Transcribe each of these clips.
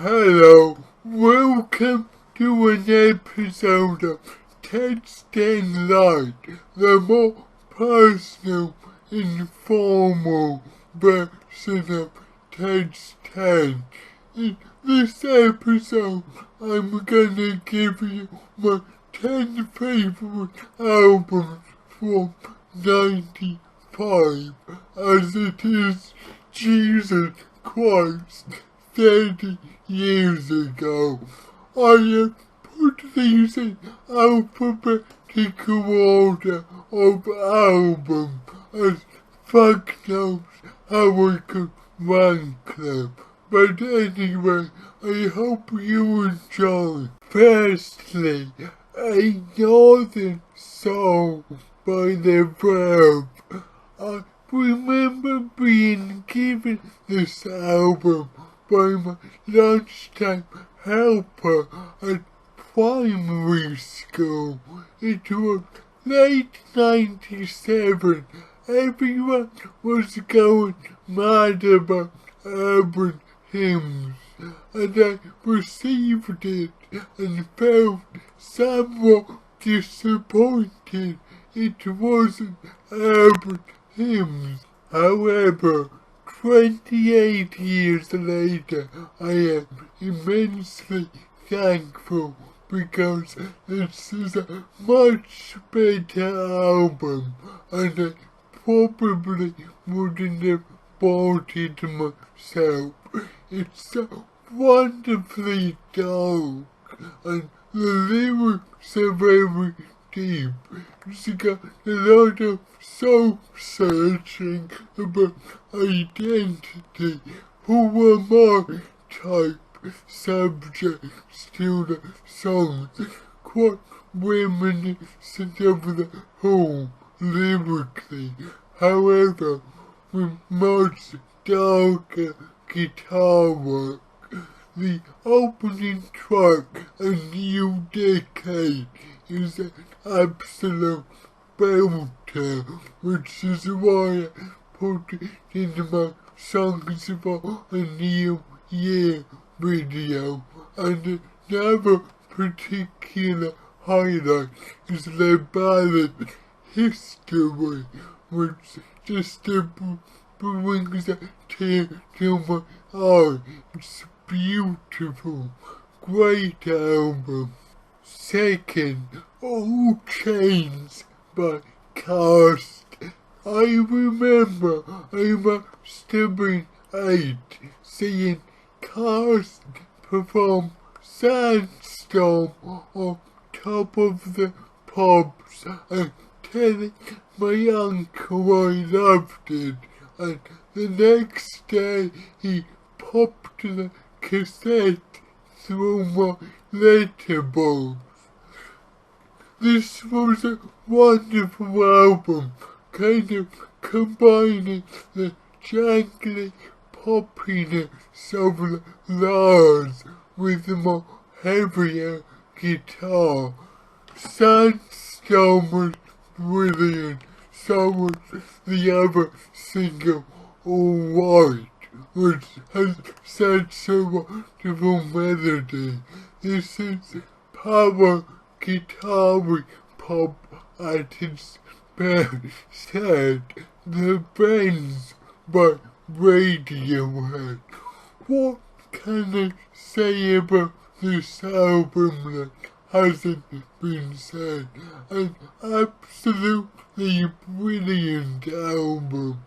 Hello, welcome to an episode of Text 10 Light, the more personal, informal version of Text 10. In this episode, I'm gonna give you my 10 favourite albums from 95, as it is Jesus Christ 30 years ago. I put these in alphabetical order of album, as fuck knows how I could rank them. But anyway, I hope you enjoy. Firstly, a Northern Soul by The Verb. I remember being given this album by my lunchtime helper at primary school. It was late 97. Everyone was going mad about urban hymns, and I received it and felt somewhat disappointed it wasn't urban hymns. However, 28 years later, I am immensely thankful because this is a much better album, and I probably wouldn't have bought it myself. It's so wonderfully dark, and the lyrics are very deep. It's got a lot of soul-searching about identity, who am I type subjects to the songs, quite reminiscent of the Who lyrically. However, with much darker guitar work. The opening track, A New Decade, is an absolute belter, which is why I put it in my Songs for a New Year video. And another particular highlight is the ballad History, which just brings a tear to my eye. It's beautiful, great album. Second, All Chains by Cast. I remember I must have been 8, seeing Cast perform Sandstorm on Top of the Pops and telling my uncle I loved it, and the next day he popped the cassette through my letterbox. This was a wonderful album, kind of combining the jangly poppiness of the Lars with the more heavier guitar. Sandstorm was brilliant, so was the other single, Alright, which has such a wonderful melody. This is power guitar pop at its best. The Bends by Radiohead. What can I say about this album that hasn't been said? An absolutely brilliant album,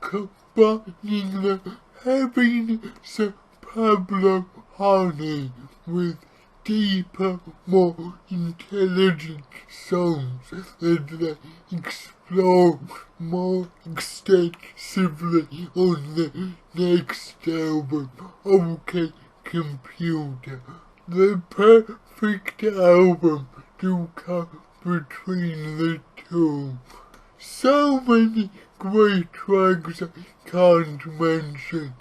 combining the heaviness of Pablo Honey with deeper, more intelligent songs that they explore more extensively on the next album, OK Computer. The perfect album to come between the two. So many great tracks I can't mention.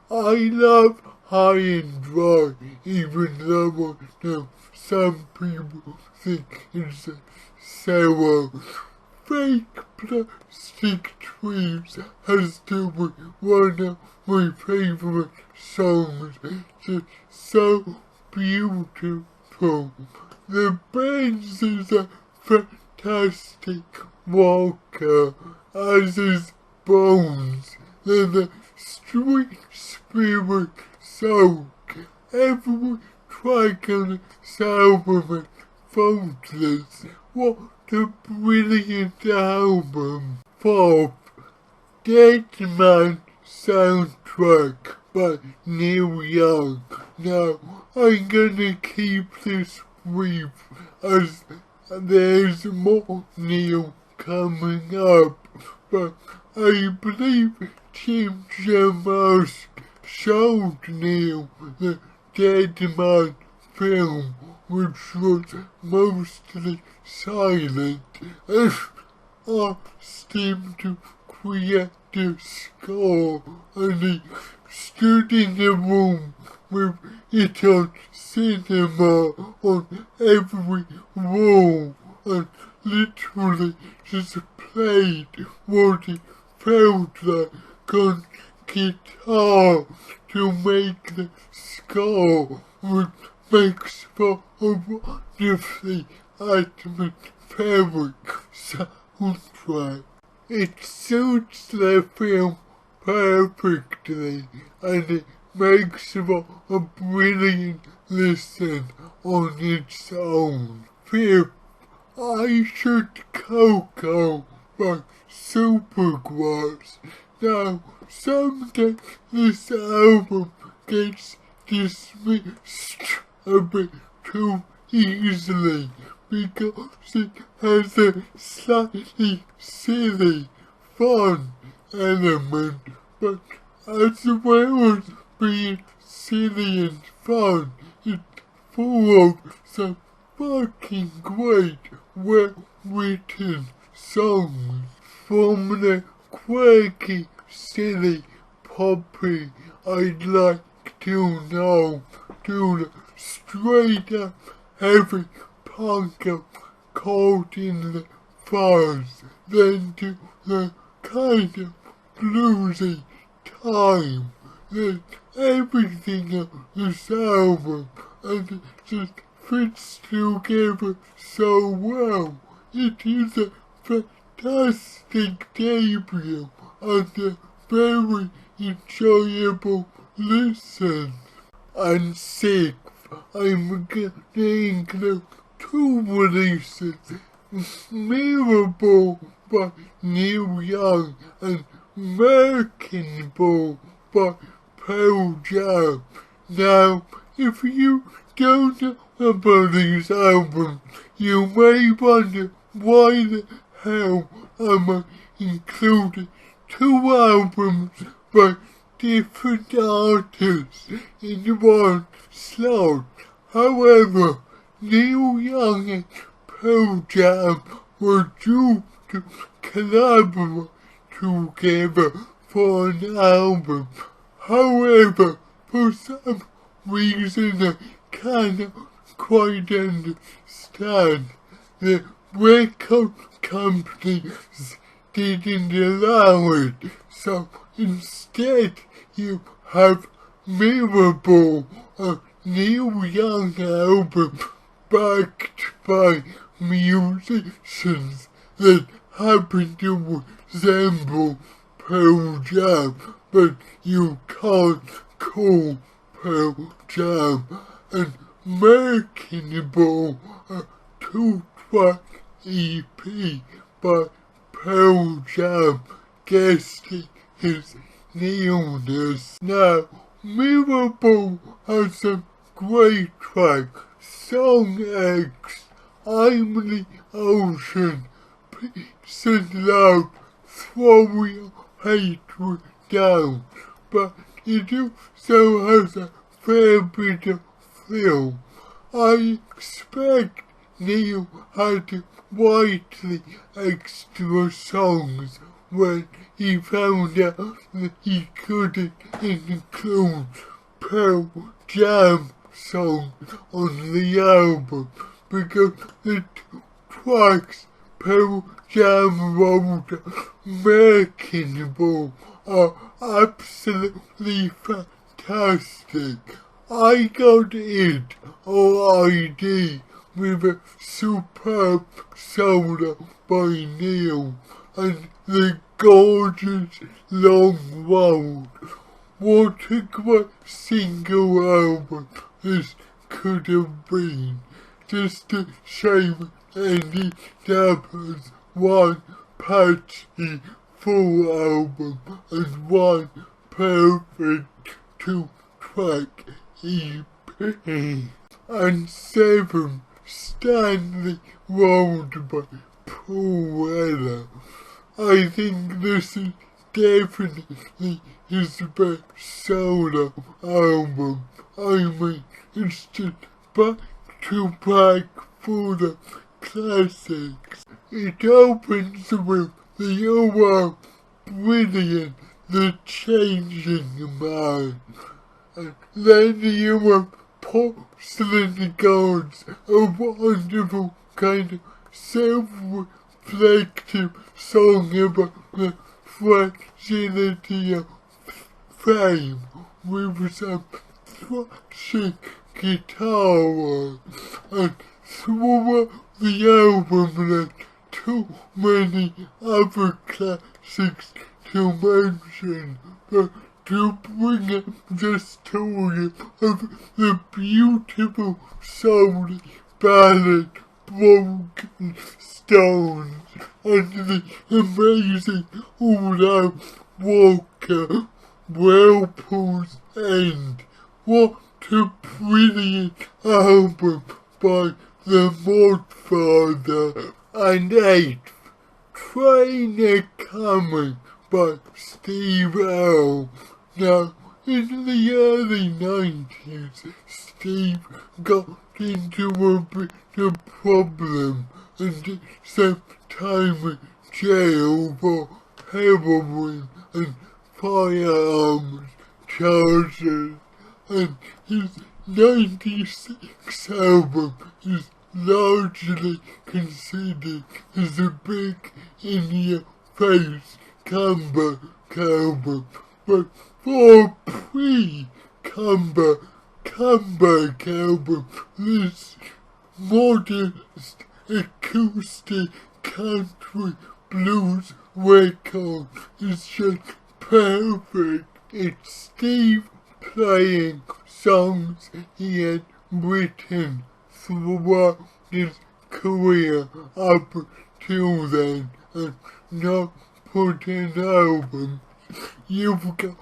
I love High and Dry, even though I know some people think it's a sour fake plastic trees has to be one of my favourite songs. It's so beautiful. The Benz is a fantastic walker, as is Bones. They're the street spirit song. Every track on this album is faultless. What a brilliant album. 4th, Dead Man soundtrack by Neil Young. Now, I'm gonna keep this brief as there's more Neil coming up, but I believe Tim Jarmusch showed Neil the Dead Man film, which was mostly silent, and asked him to create a score, and he stood in the room with it on cinema on every wall, and literally just played what it felt like on guitar to make the score, which makes for a wonderfully atmospheric soundtrack. It suits the film perfectly, and it makes for a brilliant listen on its own. 5th, I Should Coco by Supergrass. Now, sometimes this album gets dismissed a bit too easily because it has a slightly silly, fun element, but as well as being silly and fun, it's full of some fucking great, well-written songs. From the quirky, silly, poppy I'd Like to Know to the straight-up heavy punk of Caught in the Fuzz, then to the kind of bluesy time. There's everything on this album, and it just fits together so well. It is a fantastic debut and a very enjoyable listen. And 6th, I'm gonna include 2 releases, Mirrorball by Neil Young and Wrecking Ball by Pearl Jam. Now, if you don't know about these albums, you may wonder why the hell am I including 2 albums by different artists in one slot. However, Neil Young and Pearl Jam were due to collaborate together for an album. However, for some reason I cannot quite understand, the record companies didn't allow it, so instead you have Mirrorball, a Neil Young album backed by musicians that happen to resemble Pearl Jam, but you can't call Pearl Jam, and Wrecking Ball, a 2-track EP by Pearl Jam, guessing his newness. Now, Mirrorball has some great tracks. Song X, I'm the Ocean, Peace and Love, Throw Your Hatred Down, but it also has a fair bit of film. I expect Neil had to write extra songs when he found out that he couldn't include Pearl Jam songs on the album, because the 2 tracks Pearl Jam Road Wrecking Ball are absolutely fantastic. I got it or ID with a superb solo by Neil and the gorgeous Long Road. What a great single album this could have been. Just a shame Andy Dapper's one patchy full album and one perfect 2-track EP. And 7, Stanley Road by Paul Weller. I think this is definitely his best solo album. I mean, it's just back to back full of classics. It opens with the overall brilliant The Changing Man, and then the porcelain gods, a wonderful kind of self-reflective song about the fragility of fame with some thrashing guitar work, and throughout the album there's too many other classics to mention, but to bring up the story of the beautiful soul ballad Broken Stones and the amazing All-Out Walker Whirlpool's End. What a brilliant album by the Modfather. And 8th, Train A Coming by Steve Earle. Now, in the early 90s, Steve got into a bit of problem and spent time in jail for heroin and firearms charges, and his 96 album is largely considered as a big in-your-face comeback album, but for a pre-comeback album, this modest acoustic country blues record is just perfect. It's Steve playing songs he had written throughout his career up till then and not put in albums. You've got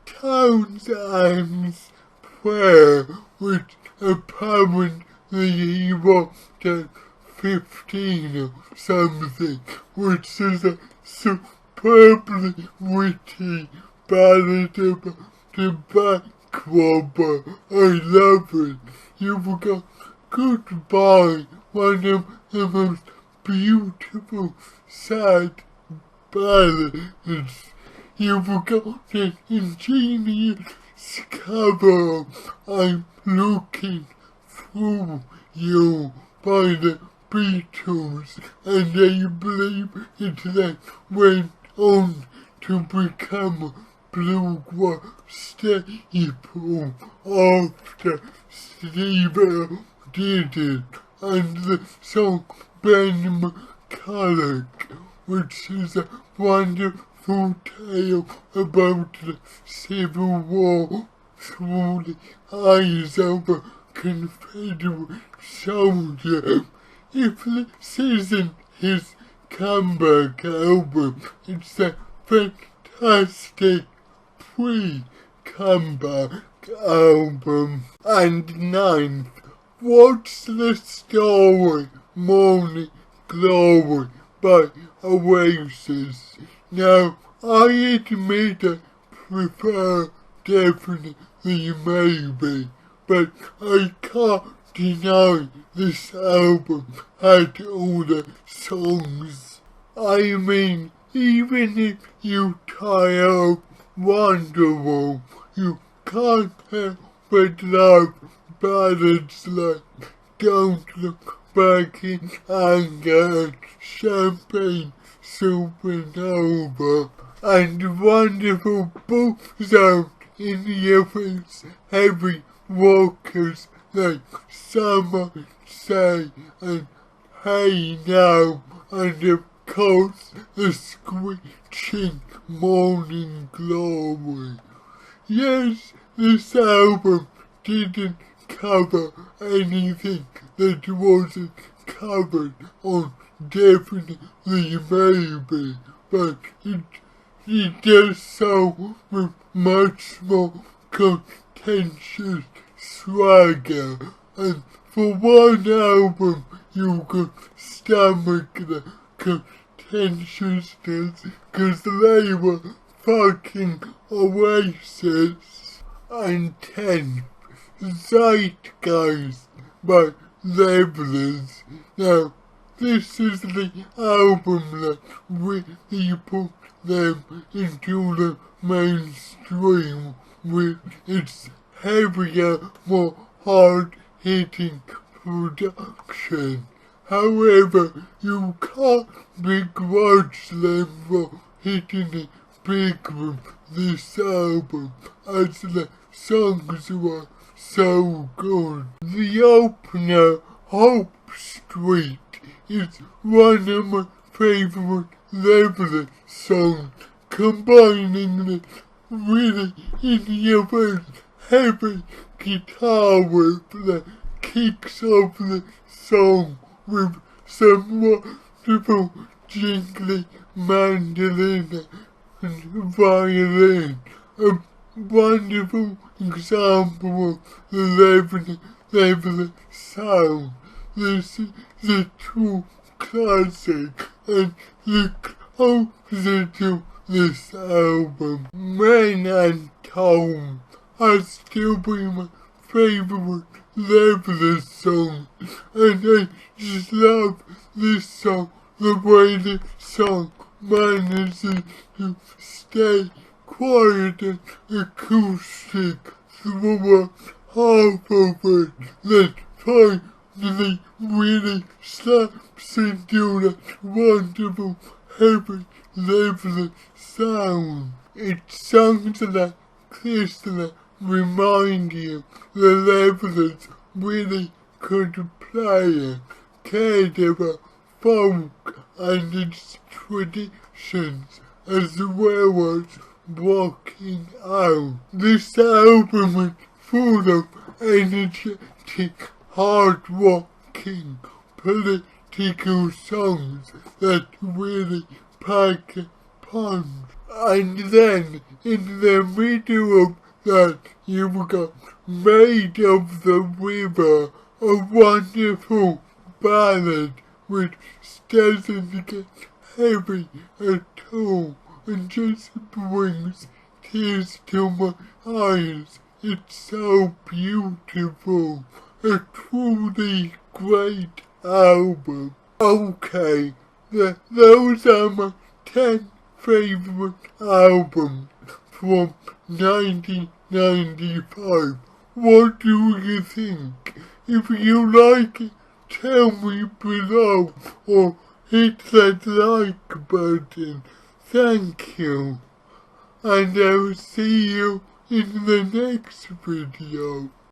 Townsend's Prayer, which apparently he wrote at 15 or something, which is a superbly witty ballad about the bank robber. I love it. You've got Goodbye, one of the most beautiful sad ballads. You've got an ingenious cover, I'm Looking Through You, by the Beatles, and I believe it then went on to become a bluegrass staple after Steve Earle did it, and the song Ben McCulloch, which is a wonderful tale about the Civil War through the eyes of a Confederate soldier. If this isn't his comeback album, it's a fantastic pre-comeback album. And 9th, What's the Story? Morning Glory by Oasis. Now, I admit I prefer Definitely Maybe, but I can't deny this album had all the songs. I mean, even if you tire of Wonderwall, you can't help but love ballads like Don't Look back in anger and champagne supernova and wonderful sound in the earphones, heavy walkers like Summer Say and Hey Now, and of course the screeching Morning Glory. Yes, this album didn't cover anything that wasn't covered on Definitely Maybe, but it does so with much more contentious swagger, and for one album you could stomach the contentiousness cause they were fucking Oasis. And 10, Zeitgeist by Levelers. Now, this is the album that really put them into the mainstream with its heavier, more hard-hitting production. However, you can't begrudge them for hitting it big with this album, as the songs were so good. The opener, Hope Street, is one of my favourite Leveler songs, combining the really in-your-face heavy guitar riff that kicks off the song with some wonderful jingly mandolin and violin. A wonderful example of the Leveler sound. This is a true classic and the closer to this album. Men and Tone has still been my favourite Leveler song, and I just love this song, the way the song manages to stay quiet and acoustic throughout half of it, that finally really slaps into that wonderful heavy Leveler sound. It's songs like this that remind you the Levelers really could play and cared about folk and its traditions, as well as rocking out. This album is full of energetic, hard-rocking, political songs that really pack a punch. And then, in the middle of that, you've got Maid of the River, a wonderful ballad which doesn't get heavy at all and just brings tears to my eyes. It's so beautiful. A truly great album. Okay, those are my 10 favourite albums from 1995. What do you think? If you like it, tell me below or hit that like button. Thank you. And I'll see you in the next video.